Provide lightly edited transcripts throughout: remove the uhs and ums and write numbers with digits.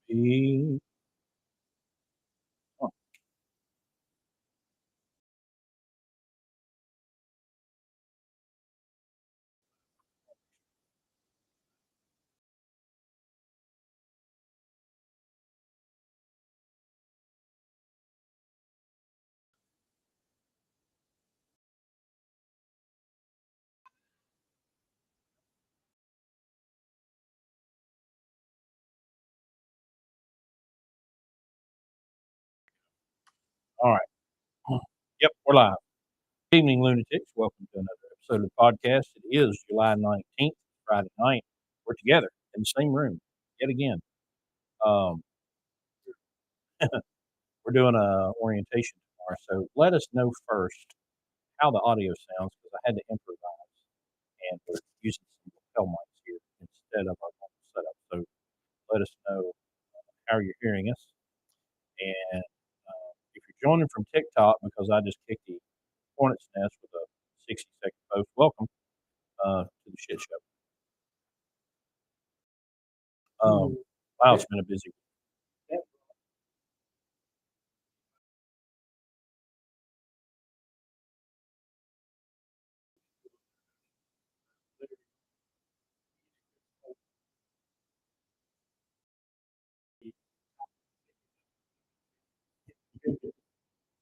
E oh, all right. Yep, we're live. Good evening, lunatics. Welcome to another episode of the podcast. It is July 19th, Friday night. We're together in the same room yet again. Um, we're doing a orientation tomorrow, so let us know first how the audio sounds because I had to improvise and we're using some lapel mics here instead of our normal setup. So let us know how you're hearing us. And if you're joining from TikTok, because I just kicked the hornet's nest with a 60-second post, welcome to the shit show. Wow, it's been a busy week.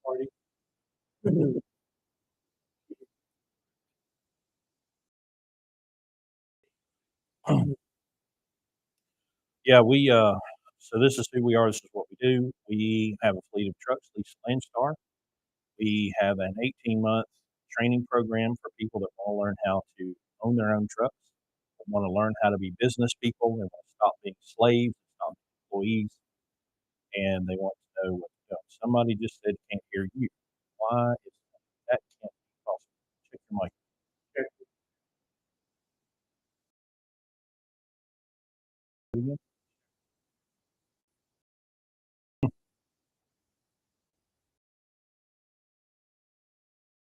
Party. Yeah, so this is who we are. This is what we do. We have a fleet of trucks leased to Landstar. We have an 18-month training program for people that want to learn how to own their own trucks, that want to learn how to be business people, they want to stop being slaves, stop being employees, and they want to know what to do. Somebody just said, can't hear you. Why is that can't be possible? Check your mic. Check it again.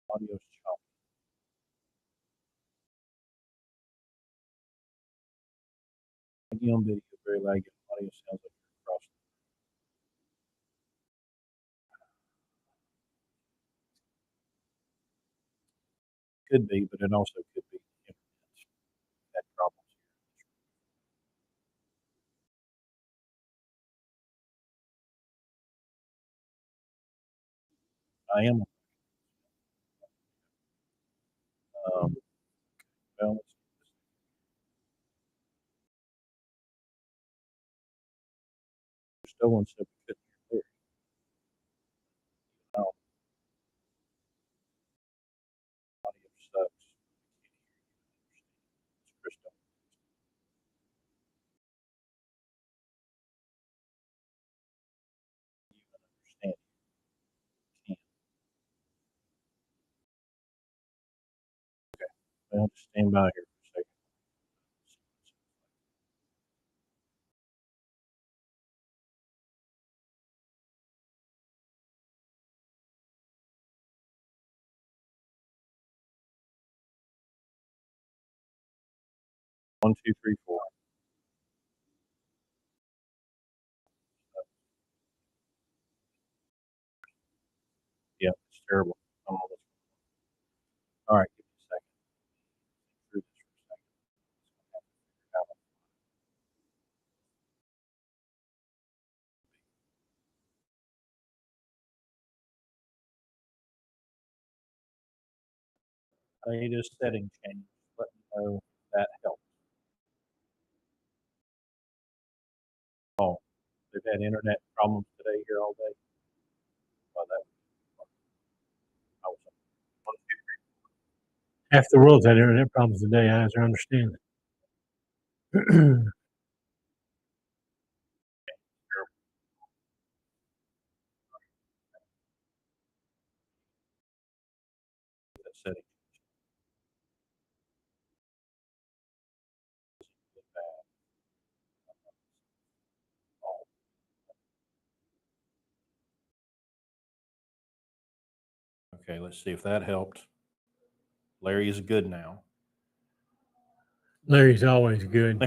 Audio's choppy. Again, video very laggy. Audio sounds like you're across. Could be, but it also could be the internet's had problems here. I am. Um, well, let's still on stuff we couldn't hear clear. Now, audio sucks. It's crystal. You understand. You can't. Well, just stand by here for a second. 1, 2, 3, 4. Yeah, it's terrible. I don't know what's all right. Give me a second. Through this for a second. Have to figure out. I need a setting change. Let me know if that helps. Oh, they've had internet problems today here all day. Well, that I was 1, 2, 3. Half the world's had internet problems today, as I understand it. That setting is bad. Oh, okay, let's see if that helped. Larry is good now. Larry's always good.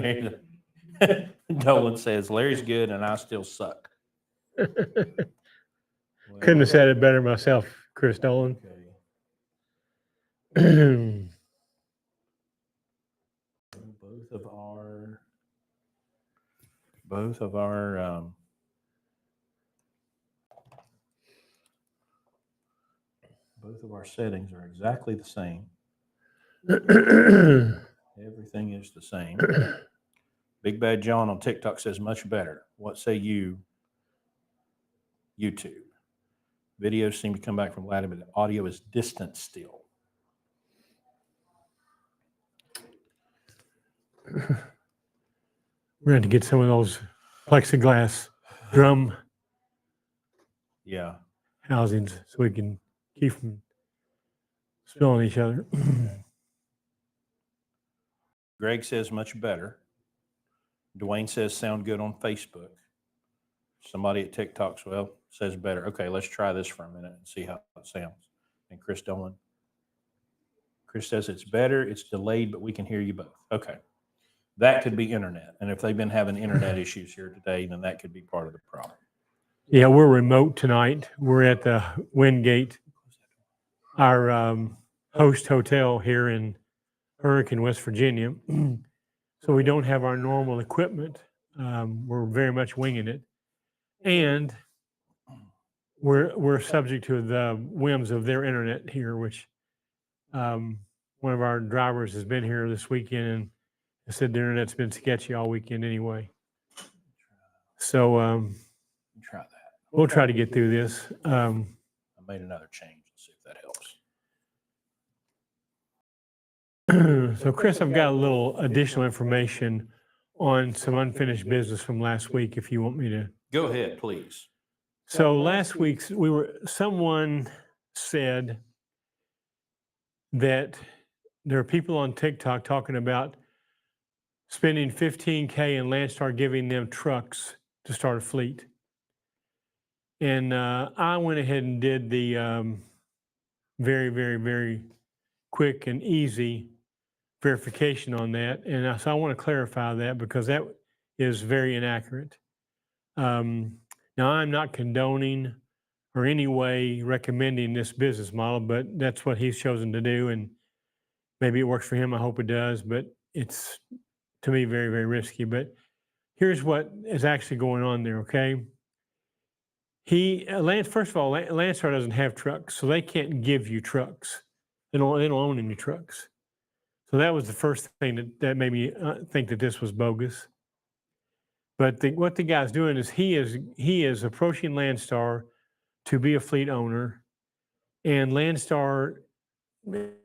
Dolan says, Larry's good and I still suck. Couldn't have said it better myself, Chris Dolan. Okay. Both of our settings are exactly the same. Everything is the same. Big Bad John on TikTok says much better. What say you, YouTube? Videos seem to come back from Latin, but the audio is distant still. We're going to get some of those plexiglass drum housings so we can keep from spilling each other. Greg says much better. Dwayne says sound good on Facebook. Somebody at TikTok says better. Okay, let's try this for a minute and see how it sounds. And Chris Dolan. Chris says it's better. It's delayed, but we can hear you both. Okay. That could be internet. And if they've been having internet issues here today, then that could be part of the problem. Yeah, we're remote tonight. We're at the Wingate, our host hotel here in Hurricane, West Virginia. So we don't have our normal equipment. We're very much winging it. And we're subject to the whims of their internet here, which one of our drivers has been here this weekend and said the internet's been sketchy all weekend anyway. So try that. We'll try to get through this. I made another change. Let's see if that helps. So Chris, I've got a little additional information on some unfinished business from last week, if you want me to. Go ahead, please. So last week's someone said that there are people on TikTok talking about spending $15K and Landstar giving them trucks to start a fleet. And I went ahead and did the very, very, very quick and easy verification on that. And so I want to clarify that because that is very inaccurate. Now, I'm not condoning or any way recommending this business model, but that's what he's chosen to do. And maybe it works for him. I hope it does, but it's, to me, very, very risky. But here's what is actually going on there, okay? First of all, Landstar doesn't have trucks, so they can't give you trucks. They don't own any trucks. So that was the first thing that made me think that this was bogus. But what the guy's doing is he is approaching Landstar to be a fleet owner, and Landstar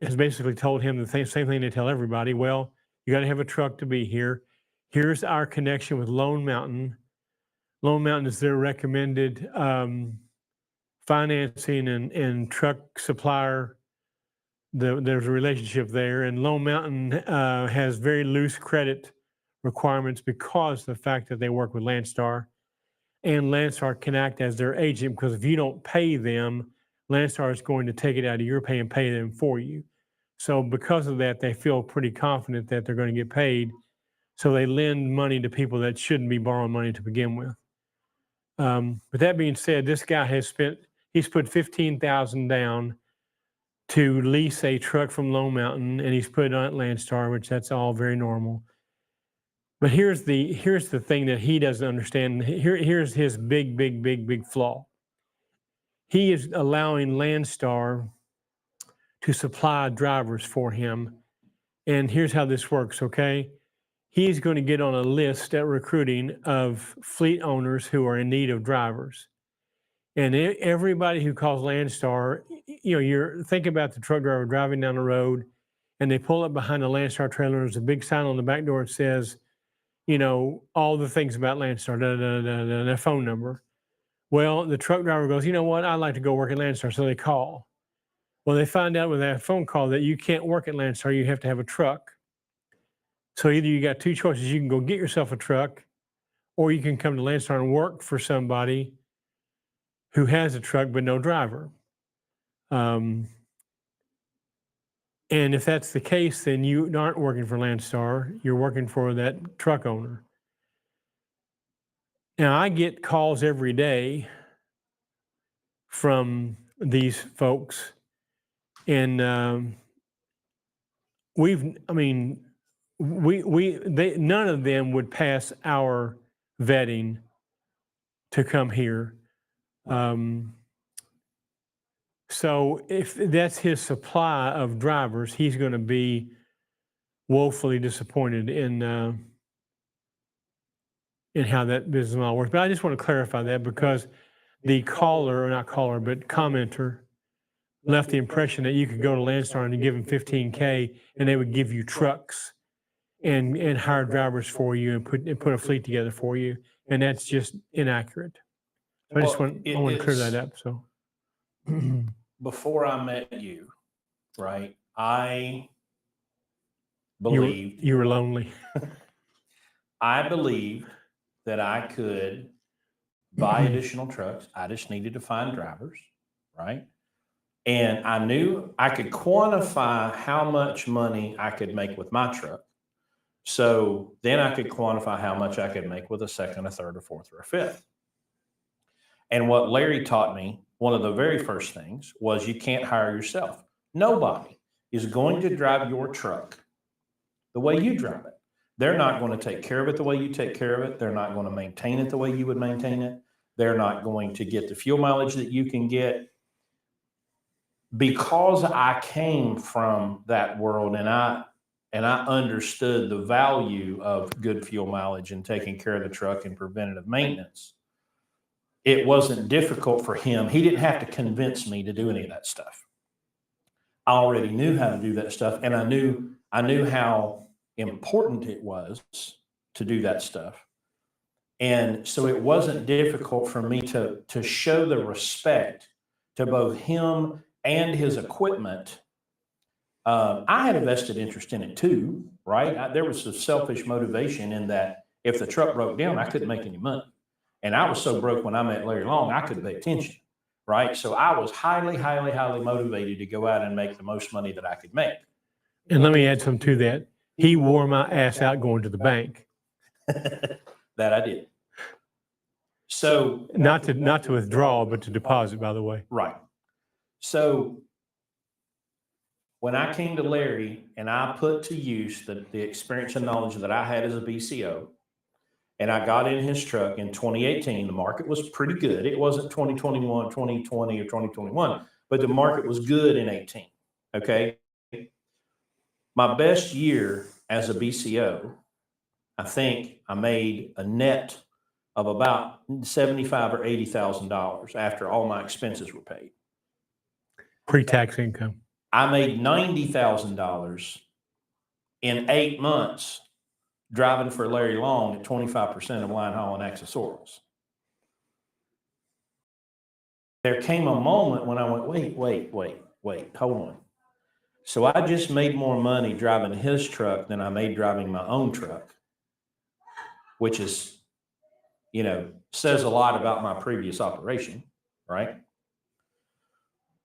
has basically told him the same thing they tell everybody. Well, you got to have a truck to be here. Here's our connection with Lone Mountain. Lone Mountain is their recommended financing and truck supplier. There's a relationship there, and Lone Mountain has very loose credit requirements because of the fact that they work with Landstar, and Landstar can act as their agent because if you don't pay them, Landstar is going to take it out of your pay and pay them for you. So because of that, they feel pretty confident that they're going to get paid. So they lend money to people that shouldn't be borrowing money to begin with. With that being said, this guy he's put $15,000 down to lease a truck from Lone Mountain, and he's put it on Landstar, which that's all very normal. But here's the thing that he doesn't understand. Here's his big flaw. He is allowing Landstar to supply drivers for him. And here's how this works, okay? He's going to get on a list at recruiting of fleet owners who are in need of drivers. And everybody who calls Landstar, you're thinking about the truck driver driving down the road and they pull up behind a Landstar trailer. There's a big sign on the back door that says, all the things about Landstar, their phone number. Well, the truck driver goes, you know what? I'd like to go work at Landstar. So they call. Well, they find out with that phone call that you can't work at Landstar. You have to have a truck. So either you got two choices. You can go get yourself a truck, or you can come to Landstar and work for somebody who has a truck but no driver. And if that's the case, then you aren't working for Landstar. You're working for that truck owner. Now, I get calls every day from these folks, and I mean, none of them would pass our vetting to come here. Right. So if that's his supply of drivers, he's going to be woefully disappointed in how that business model works. But I just want to clarify that because the caller, or not caller, but commenter, left the impression that you could go to Landstar and give them 15K and they would give you trucks and hire drivers for you and put a fleet together for you, and that's just inaccurate. So I just Well, want I want to clear that up. So before I met you, right, I you believed you were lonely. I believed that I could buy additional trucks. I just needed to find drivers, right? And I knew I could quantify how much money I could make with my truck. So then I could quantify how much I could make with a second, a third, a fourth, or a fifth. And what Larry taught me, one of the very first things, was you can't hire yourself. Nobody is going to drive your truck the way you drive it. They're not going to take care of it the way you take care of it. They're not going to maintain it the way you would maintain it. They're not going to get the fuel mileage that you can get. Because I came from that world and I understood the value of good fuel mileage and taking care of the truck and preventative maintenance, it wasn't difficult for him. He didn't have to convince me to do any of that stuff. I already knew how to do that stuff, and I knew how important it was to do that stuff. And so it wasn't difficult for me to show the respect to both him and his equipment. I had a vested interest in it too, right? There was a selfish motivation in that if the truck broke down, I couldn't make any money. And I was so broke when I met Larry Long, I couldn't pay attention, right? So I was highly, highly, highly motivated to go out and make the most money that I could make. And let me add something to that. He wore my ass out going to the bank. That I did. So Not to withdraw, but to deposit, by the way. right. So when I came to Larry and I put to use the experience and knowledge that I had as a BCO, and I got in his truck in 2018, the market was pretty good. It wasn't 2021, 2020, or 2021, but the market was good in 18. Okay. My best year as a BCO, I think I made a net of about $75,000 or $80,000 after all my expenses were paid. Pre-tax income. I made $90,000 in 8 months driving for Larry Long at 25% of line haul and accessorials. There came a moment when I went, wait, hold on. So I just made more money driving his truck than I made driving my own truck, which is, says a lot about my previous operation, right?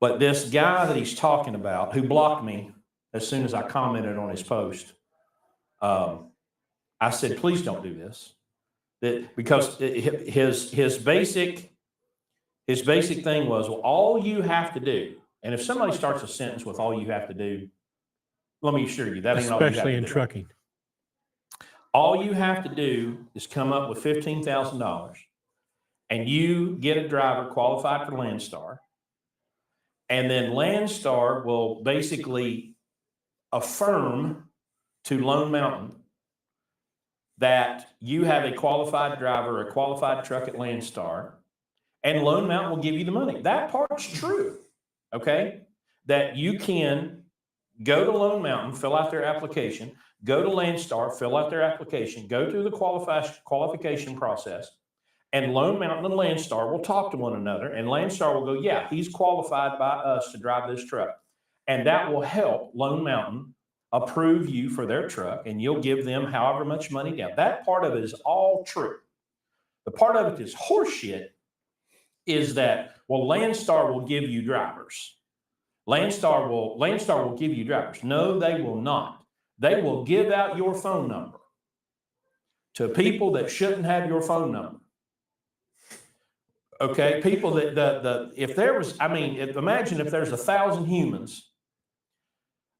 But this guy that he's talking about, who blocked me as soon as I commented on his post, I said, please don't do this. Because his basic thing was, well, all you have to do, and if somebody starts a sentence with all you have to do, let me assure you, that ain't all you have to do. Especially in trucking. All you have to do is come up with $15,000 and you get a driver qualified for Landstar. And then Landstar will basically affirm to Lone Mountain that you have a qualified driver, a qualified truck at Landstar, and Lone Mountain will give you the money. That part's true, okay? That you can go to Lone Mountain, fill out their application, go to Landstar, fill out their application, go through the qualification process, and Lone Mountain and Landstar will talk to one another, and Landstar will go, yeah, he's qualified by us to drive this truck. And that will help Lone Mountain approve you for their truck, and you'll give them however much money down. That part of it is all true. The part of it is horseshit is that, well, Landstar will give you drivers. Landstar will give you drivers. No, they will not. They will give out your phone number to people that shouldn't have your phone number. Okay, people that if there was, I mean, imagine if there's 1,000 humans,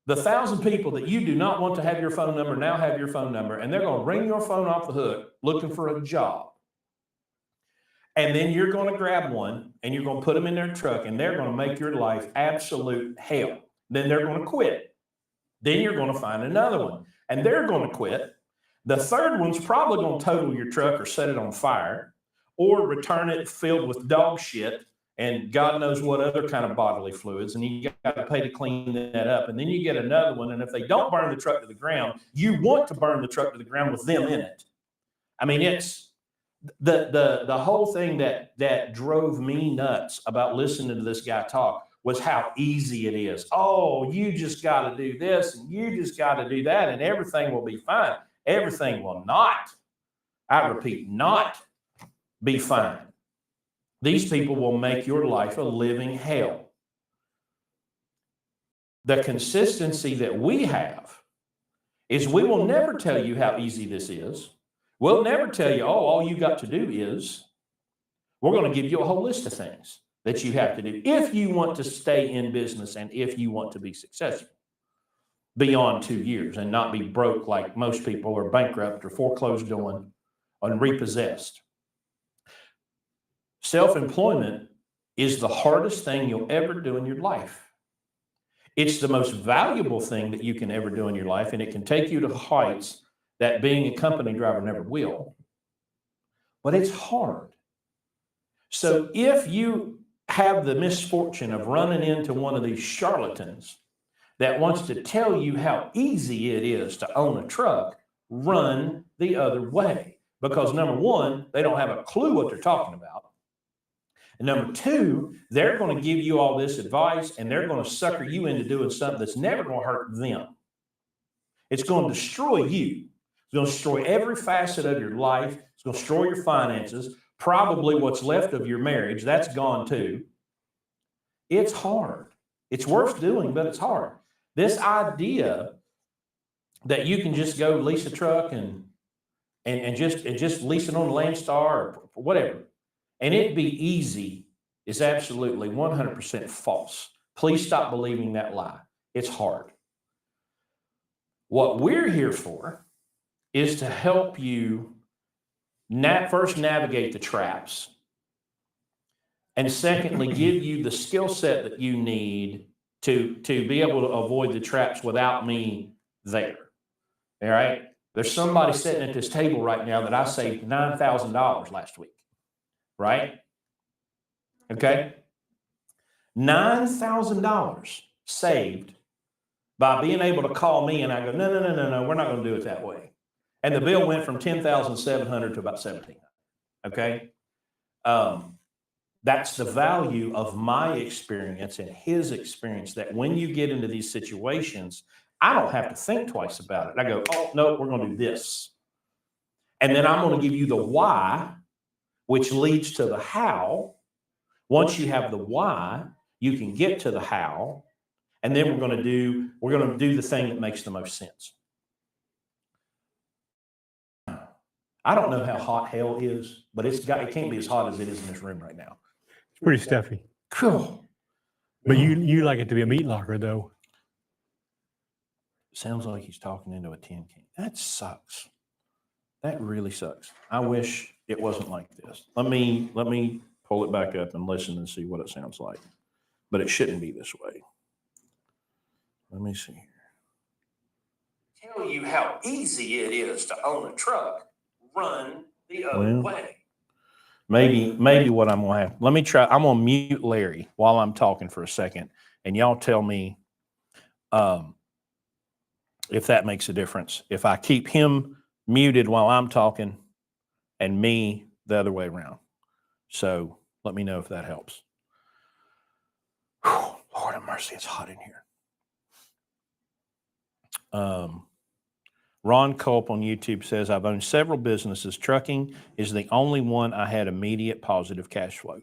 the 1,000 people that you do not want to have your phone number now have your phone number, and they're going to ring your phone off the hook looking for a job. And then you're going to grab one and you're going to put them in their truck and they're going to make your life absolute hell. Then they're going to quit. Then you're going to find another one and they're going to quit. The third one's probably going to total your truck or set it on fire or return it filled with dog shit and God knows what other kind of bodily fluids. And you got to pay to clean that up. And then you get another one. And if they don't burn the truck to the ground, you want to burn the truck to the ground with them in it. I mean, it's the whole thing that drove me nuts about listening to this guy talk was how easy it is. Oh, you just got to do this and you just got to do that and everything will be fine. Everything will not, I repeat, not be fine. These people will make your life a living hell. The consistency that we have is we will never tell you how easy this is. We'll never tell you, oh, all you got to do is, we're going to give you a whole list of things that you have to do if you want to stay in business and if you want to be successful beyond 2 years and not be broke like most people or bankrupt or foreclosed on and repossessed. Self-employment is the hardest thing you'll ever do in your life. It's the most valuable thing that you can ever do in your life, and it can take you to heights that being a company driver never will. But it's hard. So if you have the misfortune of running into one of these charlatans that wants to tell you how easy it is to own a truck, run the other way. Because number one, they don't have a clue what they're talking about. And number two, they're going to give you all this advice and they're going to sucker you into doing something that's never going to hurt them. It's going to destroy you. It's going to destroy every facet of your life. It's going to destroy your finances, probably what's left of your marriage. That's gone too. It's hard. It's worth doing, but it's hard. This idea that you can just go lease a truck and just lease it on Landstar or whatever, and it'd be easy is absolutely 100% false. Please stop believing that lie. It's hard. What we're here for is to help you first navigate the traps, and secondly, give you the skill set that you need to be able to avoid the traps without me there. All right? There's somebody sitting at this table right now that I saved $9,000 last week. Right? Okay? $9,000 saved by being able to call me and I go, no, we're not going to do it that way. And the bill went from $10,700 to about $1,700. Okay? That's the value of my experience and his experience, that when you get into these situations, I don't have to think twice about it. I go, oh, no, we're going to do this. And then I'm going to give you the why, which leads to the how. Once you have the why, you can get to the how, and then we're going to do the thing that makes the most sense. I don't know how hot hell is, but it can't be as hot as it is in this room right now. It's pretty stuffy. Cool. But you like it to be a meat locker, though. Sounds like he's talking into a tin can. That sucks. That really sucks. I wish it wasn't like this. Let me pull it back up and listen and see what it sounds like. But it shouldn't be this way. Let me see here. Tell you how easy it is to own a truck, run the other way. Maybe what I'm going to have. Let me try. I'm going to mute Larry while I'm talking for a second. And y'all tell me if that makes a difference. If I keep him muted while I'm talking and me the other way around. So let me know if that helps. Whew, Lord have mercy, it's hot in here. Ron Culp on YouTube says, I've owned several businesses. Trucking is the only one I had immediate positive cash flow.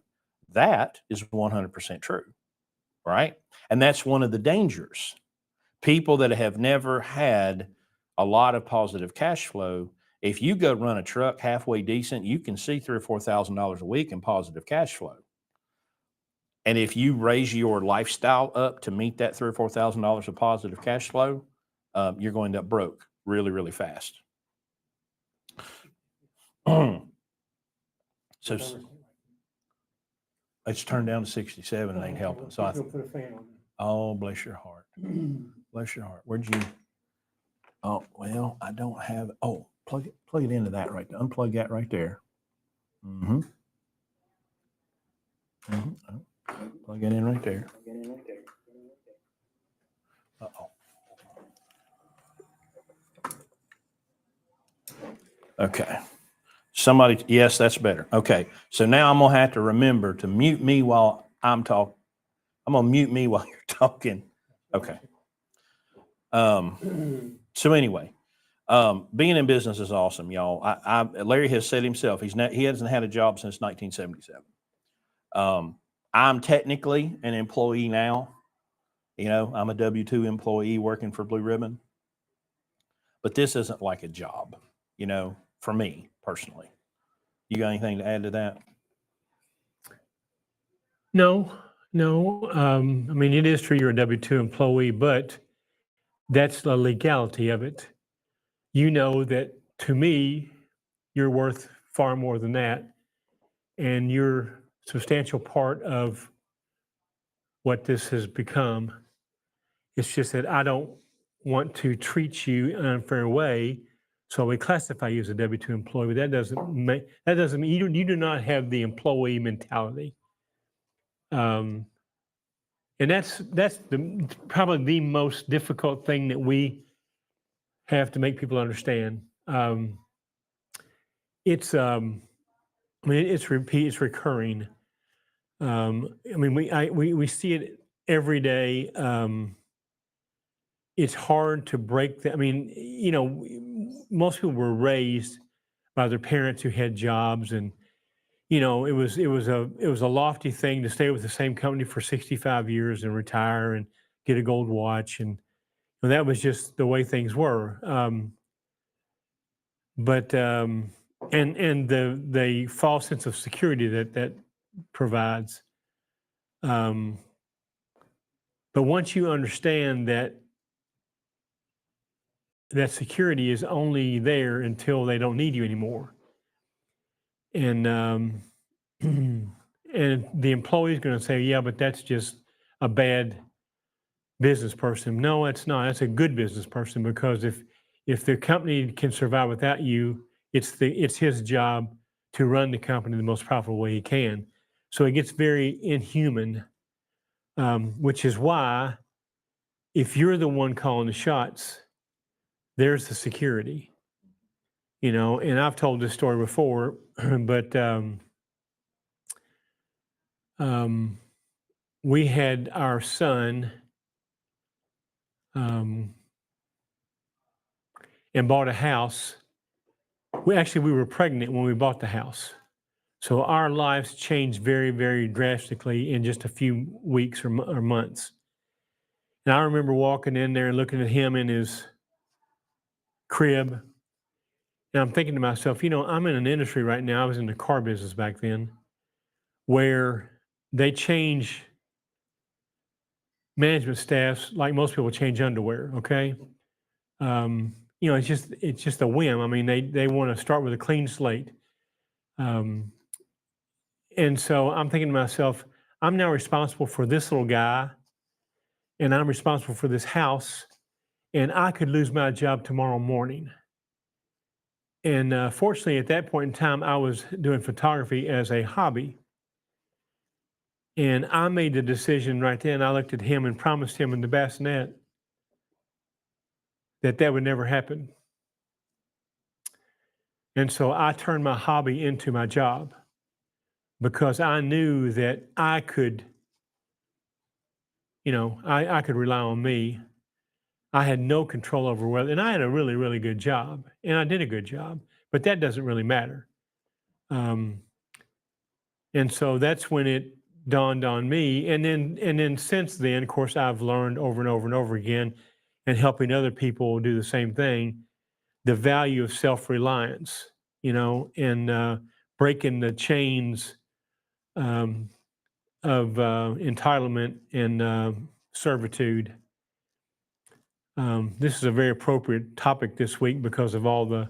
That is 100% true, right? And that's one of the dangers. People that have never had a lot of positive cash flow If you go run a truck halfway decent, you can see $3,000 or $4,000 a week in positive cash flow. And if you raise your lifestyle up to meet that $3,000 or $4,000 of positive cash flow, you're going to end up broke really, really fast. So it's turned down to 67 and ain't helping. So put a fan on. oh, bless your heart. Bless your heart. Where'd you? Oh, well, I don't have. Oh, plug it into that right there. Unplug that right there. Mm-hmm. Mm-hmm. Plug it in right there. Uh-oh. Okay. Somebody, yes, that's better. Okay. So now I'm going to have to remember to mute me while I'm talking. I'm going to mute me while you're talking. Okay. So anyway, being in business is awesome, y'all. Larry has said himself, he hasn't had a job since 1977. I'm technically an employee now. You know, I'm a W-2 employee working for Blue Ribbon, but this isn't like a job, you know, for me personally. You got anything to add to that? No. I mean, it is true you're a W-2 employee, but that's the legality of it. You know that to me, you're worth far more than that. And you're a substantial part of what this has become. It's just that I don't want to treat you in an unfair way. So we classify you as a W-2 employee, but that doesn't mean you do not have the employee mentality. And that's probably the most difficult thing that we have to make people understand. It's recurring. I mean, we see it every day. It's hard to break that. I mean, you know, most people were raised by their parents who had jobs, and you know, it was a lofty thing to stay with the same company for 65 years and retire and get a gold watch, and that was just the way things were. And the false sense of security that provides. But once you understand that security is only there until they don't need you anymore, and and the employee is going to say, "Yeah, but that's just a bad business person." No, it's not. That's a good business person, because if the company can survive without you, it's his job to run the company the most profitable way he can. So it gets very inhuman, which is why if you're the one calling the shots, there's the security. You know, and I've told this story before, but we had our son and bought a house. We were pregnant when we bought the house. So our lives changed very, very drastically in just a few weeks or months. And I remember walking in there and looking at him in his crib. And I'm thinking to myself, you know, I'm in an industry right now. I was in the car business back then, where they change management staffs like most people change underwear. Okay. You know, it's just a whim. I mean, they want to start with a clean slate. And so I'm thinking to myself, I'm now responsible for this little guy, and I'm responsible for this house, and I could lose my job tomorrow morning. And fortunately, at that point in time, I was doing photography as a hobby. And I made the decision right then. I looked at him and promised him in the bassinet that would never happen. And so I turned my hobby into my job, because I knew that I could, you know, I could rely on me. I had no control over whether, and I had a really, really good job, and I did a good job, but that doesn't really matter. And so that's when it dawned on me. And then since then, of course, I've learned over and over and over again, and helping other people do the same thing, the value of self-reliance, and breaking the chains of entitlement and servitude. This is a very appropriate topic this week because of all the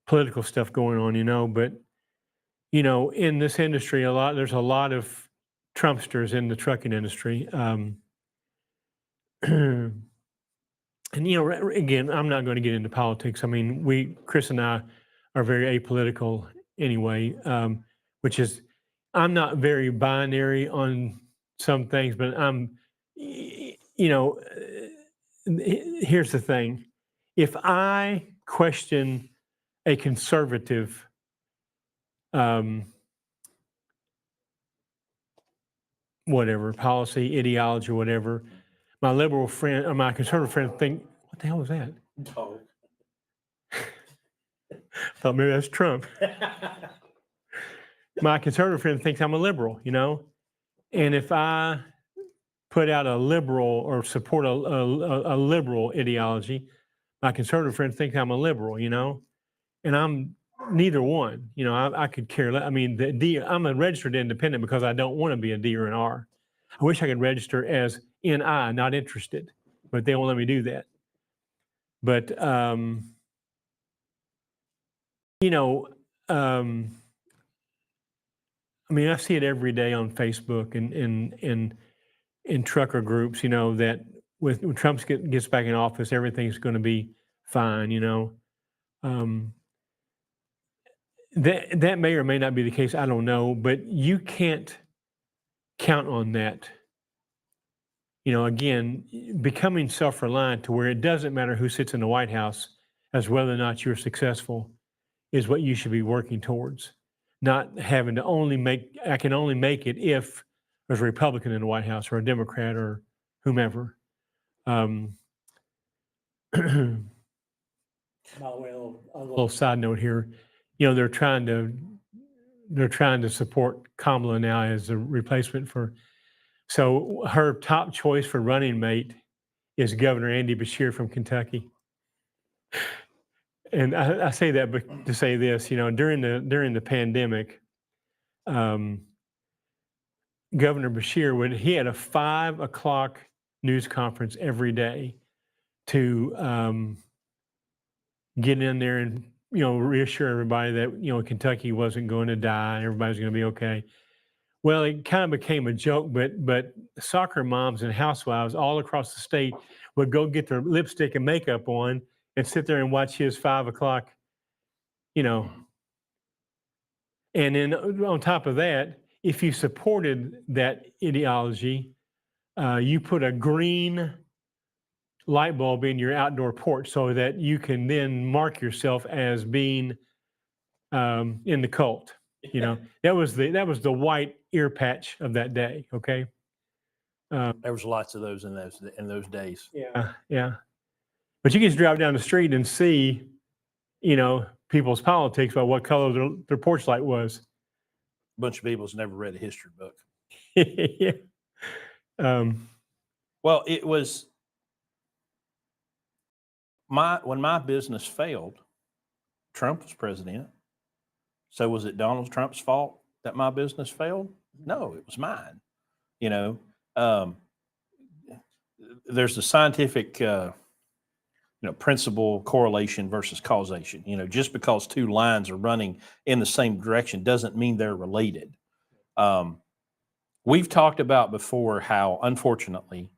political stuff going on, but in this industry, there's a lot of Trumpsters in the trucking industry. And again, I'm not going to get into politics. I mean, Chris and I are very apolitical anyway, which is, I'm not very binary on some things, but here's the thing. If I question a conservative whatever policy, ideology, or whatever, my liberal friend or my conservative friend think, what the hell was that? Oh. Thought maybe that's Trump. My conservative friend thinks I'm a liberal, and if I put out a liberal or support a liberal ideology, my conservative friend thinks I'm a liberal, and I'm neither one. I could care less. I mean, I'm a registered independent because I don't want to be a D or an R. I wish I could register as NI, not interested, but they won't let me do that. But I mean, I see it every day on Facebook and in trucker groups. That when Trump gets back in office, everything's going to be fine. That may or may not be the case. I don't know, but you can't count on that. Again, becoming self-reliant to where it doesn't matter who sits in the White House as whether or not you're successful is what you should be working towards. Not having to I can only make it if there's a Republican in the White House or a Democrat or whomever. By the way, a little side note here, they're trying to support Kamala now as a replacement so her top choice for running mate is Governor Andy Beshear from Kentucky. And I say that to say this, during the pandemic, Governor Beshear he had a 5 o'clock news conference every day to get in there and reassure everybody that Kentucky wasn't going to die, everybody's going to be okay. Well, it kind of became a joke, but soccer moms and housewives all across the state would go get their lipstick and makeup on and sit there and watch his 5 o'clock, And then on top of that, if you supported that ideology, you put a green light bulb in your outdoor porch so that you can then mark yourself as being in the cult. That was the white ear patch of that day. Okay. There was lots of those in those days. Yeah. But you can just drive down the street and see, people's politics by what color their porch light was. A bunch of people's never read a history book. Yeah. Well, it was when my business failed, Trump was president. So was it Donald Trump's fault that my business failed? No, it was mine. There's a scientific, principle correlation versus causation. Just because two lines are running in the same direction doesn't mean they're related. We've talked about before how, unfortunately,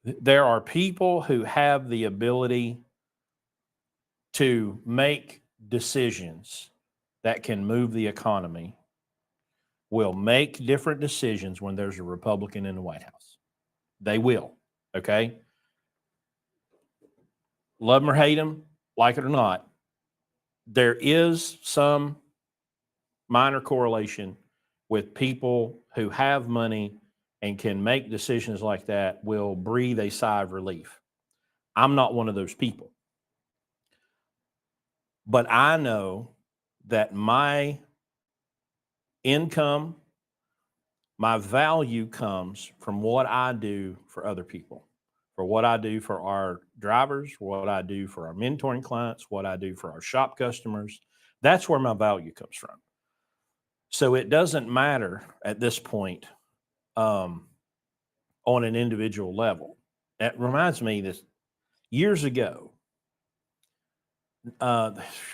there are people who have the ability to make decisions that can move the economy, will make different decisions when there's a Republican in the White House. They will, okay? Love them or hate them, like it or not, there is some minor correlation with people who have money and can make decisions like that will breathe a sigh of relief. I'm not one of those people. But I know that my income, my value comes from what I do for other people, for what I do for our drivers, what I do for our mentoring clients, what I do for our shop customers. That's where my value comes from. So it doesn't matter at this point on an individual level. That reminds me that years ago,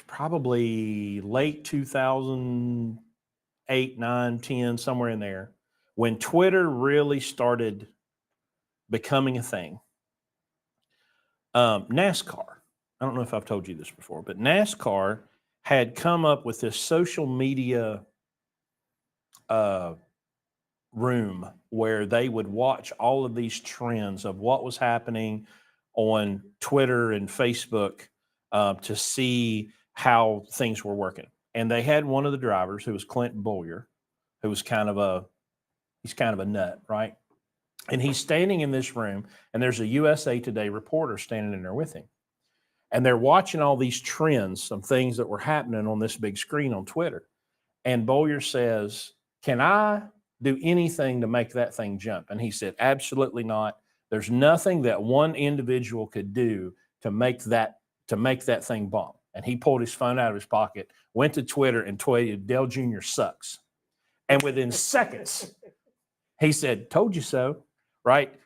probably late 2008, 9, 10, somewhere in there, when Twitter really started becoming a thing. NASCAR, I don't know if I've told you this before, but NASCAR had come up with this social media room where they would watch all of these trends of what was happening on Twitter and Facebook to see how things were working. And they had one of the drivers, who was Clint Bowyer, who was he's kind of a nut, right? And he's standing in this room, and there's a USA Today reporter standing in there with him. And they're watching all these trends, some things that were happening on this big screen on Twitter. And Bowyer says, "Can I do anything to make that thing jump?" And he said, "Absolutely not. There's nothing that one individual could do to make that thing bump." And he pulled his phone out of his pocket, went to Twitter, and tweeted, "Dale Jr. sucks." And within seconds, he said, "Told you so," right?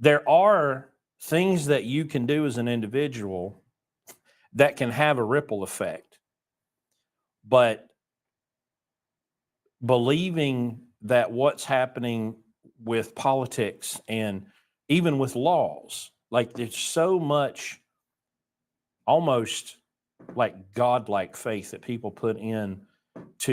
There are things that you can do as an individual that can have a ripple effect. But believing that what's happening with politics and even with laws, like there's so much almost like godlike faith that people put in to